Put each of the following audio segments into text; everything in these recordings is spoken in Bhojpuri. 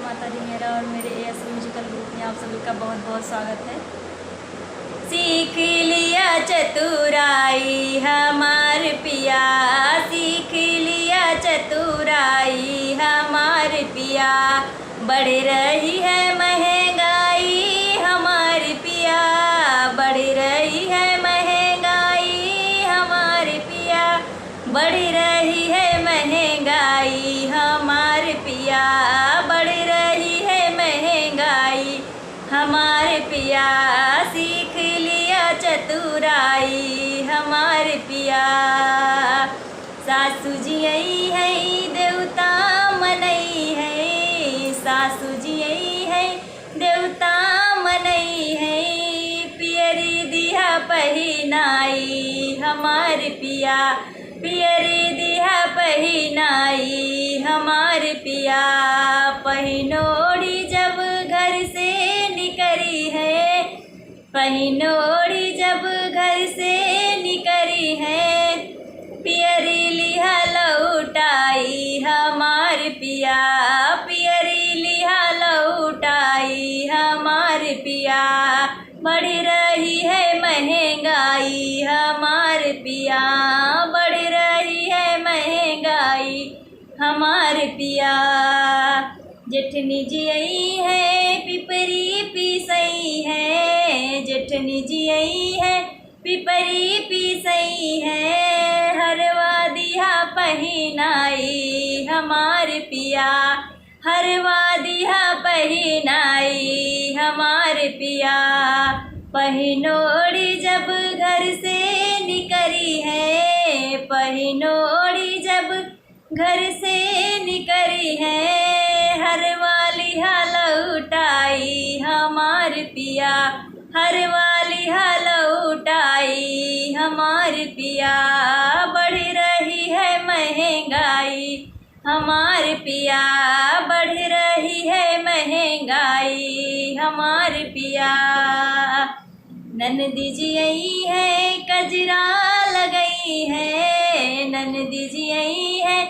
माता दी। मेरा और मेरे एएस म्यूजिकल ग्रुप में आप सभी का बहुत बहुत स्वागत है। सीख लिया चतुराई हमार पिया, सीख लिया चतुराई हमार पिया, बढ़ रही है महंगाई हमार पिया, बढ़ रही है महंगाई हमार पिया, बढ़ रही है महंगाई हमार पिया, बढ़ रही है महंगाई हमार पिया, सीख लिया चतुराई हमार पिया। सासू जी आई है देवता मनई है, सासू जी आई है देवता मनई है, पियरी दिया पहिनाई हमार पिया, पियरी दिया पहिनाई हमार पिया, पहिनोड़ी जब घर से निकली है, पहिनोड़ी जब घर से निकली है, पियरी लिहा लौटाई हमार पिया, पियरी लिहा लौटाई हमार पिया, बढ़ रही है महंगाई हमार पिया, बढ़ रही है महंगाई हमार पिया। जेठनी जी आई है पिपरी पीसई है, जेठनी जी आई है पिपरी पीसई है, हरवा दिया पहिनाई हमार पिया, हरवा दिया पहिनाई हमार पिया, पहिनोड़ी जब घर से निकली है, पहिनोड़ी जब घर से निकली है, हरवा लिहा लौटाई हमार पिया, हरवा लिहा लौटाई हमार पिया, बढ़ रही है महंगाई हमार पिया, बढ़ रही है महंगाई हमार पिया। ननदी जी आई है कजरा लगई है, ननदी जी आई है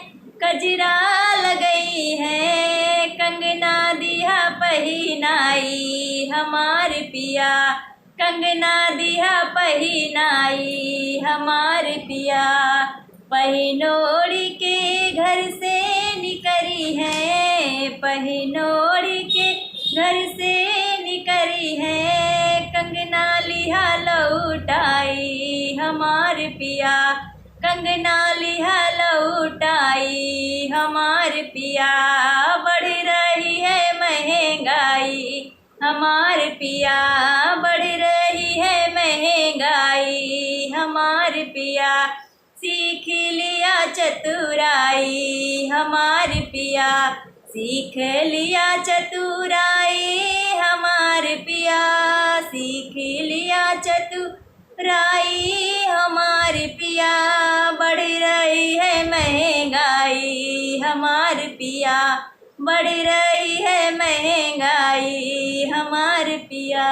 कजरा लगई है, कंगना दिया पहिनाई हमार पिया, कंगना दिया पहिनाई हमार पिया, पहिनोड़ी के घर से निकली है, पहिनोड़ी के घर से निकली है, कंगना लिहा लौटाई हमार पिया, कंगना लिहा लौटाई हमार पिया, बढ़ रही है महंगाई हमार पिया, बढ़ रही है महंगाई हमार पिया, सीख लिया चतुराई हमार पिया, सीख लिया चतुराई हमार पिया, सीख लिया चतुराई हमार पिया, बढ़ रही है महंगाई हमार पिया, बढ़ रही है महंगाई हमार पिया।